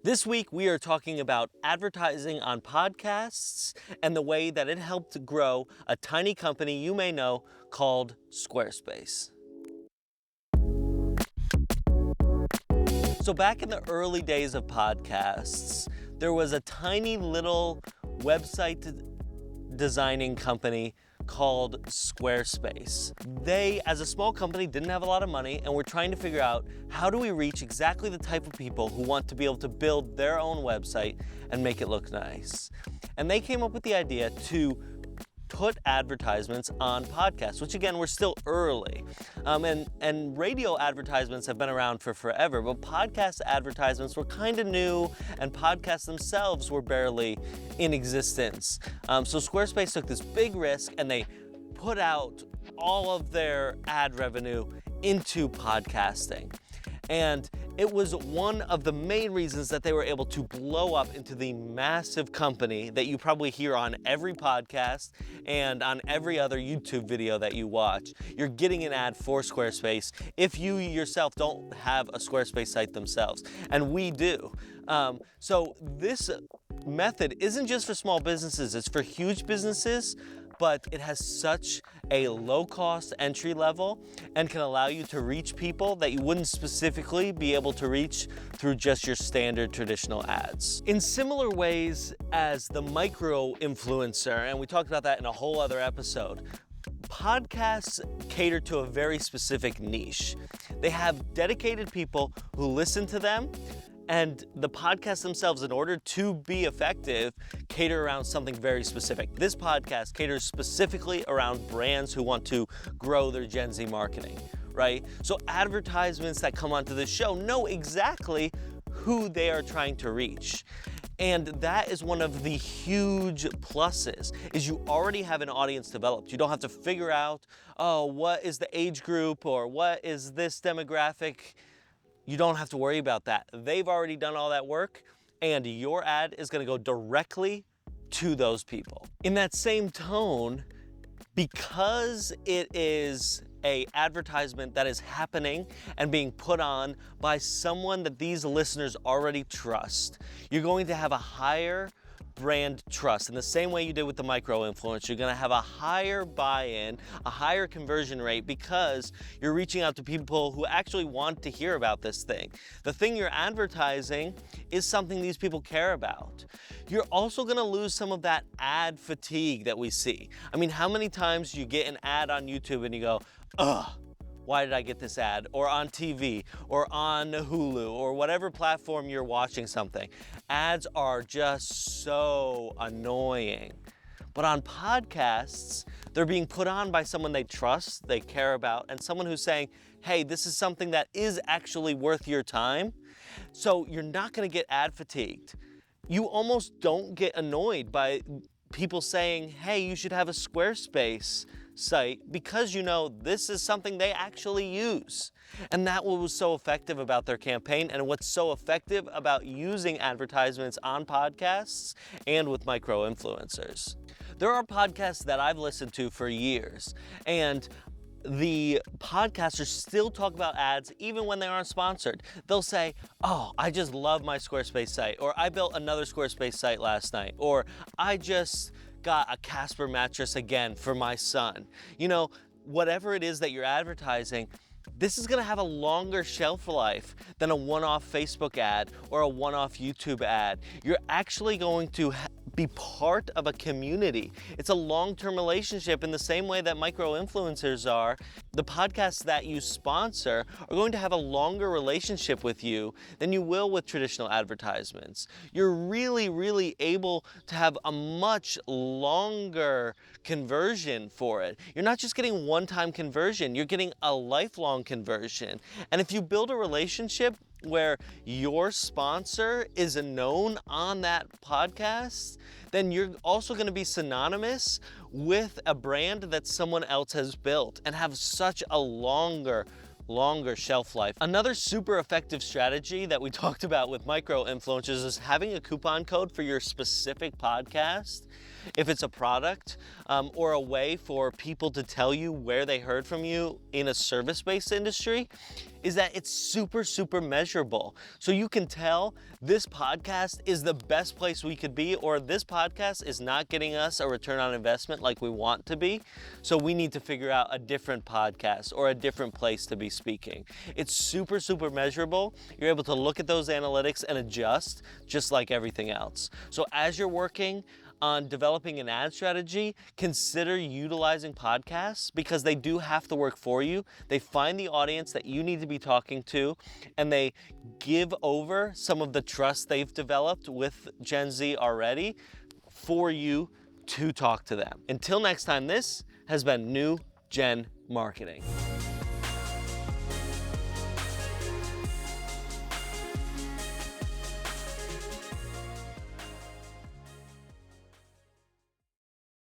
This week, we are talking about advertising on podcasts and the way that it helped grow a tiny company you may know called Squarespace. So back in the early days of podcasts, there was a tiny little website designing company called Squarespace. They, as a small company, didn't have a lot of money and were trying to figure out how do we reach exactly the type of people who want to be able to build their own website and make it look nice. And they came up with the idea to put advertisements on podcasts, which again, we're still early. And radio advertisements have been around for forever, but podcast advertisements were kind of new and podcasts themselves were barely in existence. So Squarespace took this big risk and they put out all of their ad revenue into podcasting. And it was one of the main reasons that they were able to blow up into the massive company that you probably hear on every podcast and on every other YouTube video that you watch. You're getting an ad for Squarespace if you yourself don't have a Squarespace site themselves, and we do. So this method isn't just for small businesses, it's for huge businesses, but it has such a low-cost entry level and can allow you to reach people that you wouldn't specifically be able to reach through just your standard traditional ads. In similar ways as the micro-influencer, and we talked about that in a whole other episode, podcasts cater to a very specific niche. They have dedicated people who listen to them, and the podcasts themselves, in order to be effective, cater around something very specific. This podcast caters specifically around brands who want to grow their Gen Z marketing, right? So advertisements that come onto this show know exactly who they are trying to reach. And that is one of the huge pluses, is you already have an audience developed. You don't have to figure out, oh, what is the age group or what is this demographic? You don't have to worry about that. They've already done all that work, and your ad is gonna go directly to those people. In that same tone, because it is an advertisement that is happening and being put on by someone that these listeners already trust, you're going to have a higher brand trust. In the same way you did with the micro-influencer, you're gonna have a higher buy-in, a higher conversion rate because you're reaching out to people who actually want to hear about this thing. The thing you're advertising is something these people care about. You're also gonna lose some of that ad fatigue that we see. I mean, how many times you get an ad on YouTube and you go, ugh, why did I get this ad? Or on TV, or on Hulu, or whatever platform you're watching something. Ads are just so annoying. But on podcasts, they're being put on by someone they trust, they care about, and someone who's saying, hey, this is something that is actually worth your time. So you're not gonna get ad fatigued. You almost don't get annoyed by people saying, hey, you should have a Squarespace site, because you know this is something they actually use. And that was so effective about their campaign, and what's so effective about using advertisements on podcasts and with micro-influencers. There are podcasts that I've listened to for years, and the podcasters still talk about ads even when they aren't sponsored. They'll say, oh, I just love my Squarespace site, or I built another Squarespace site last night, or I just got a Casper mattress again for my son. You know, whatever it is that you're advertising, this is gonna have a longer shelf life than a one-off Facebook ad or a one-off YouTube ad. You're actually going to be part of a community. It's a long-term relationship in the same way that micro-influencers are. The podcasts that you sponsor are going to have a longer relationship with you than you will with traditional advertisements. You're really able to have a much longer conversion for it. You're not just getting one-time conversion, you're getting a lifelong conversion. And if you build a relationship where your sponsor is known on that podcast, then you're also going to be synonymous with a brand that someone else has built and have such a longer shelf life. Another super effective strategy that we talked about with micro-influencers is having a coupon code for your specific podcast. If it's a product or a way for people to tell you where they heard from you in a service-based industry, is that it's super measurable. So you can tell this podcast is the best place we could be, or this podcast is not getting us a return on investment like we want to be. So we need to figure out a different podcast or a different place to be speaking. It's super measurable. You're able to look at those analytics and adjust just like everything else. So as you're working on developing an ad strategy, consider utilizing podcasts because they do have to work for you. They find the audience that you need to be talking to, and they give over some of the trust they've developed with Gen Z already for you to talk to them. Until next time, this has been New Gen Marketing.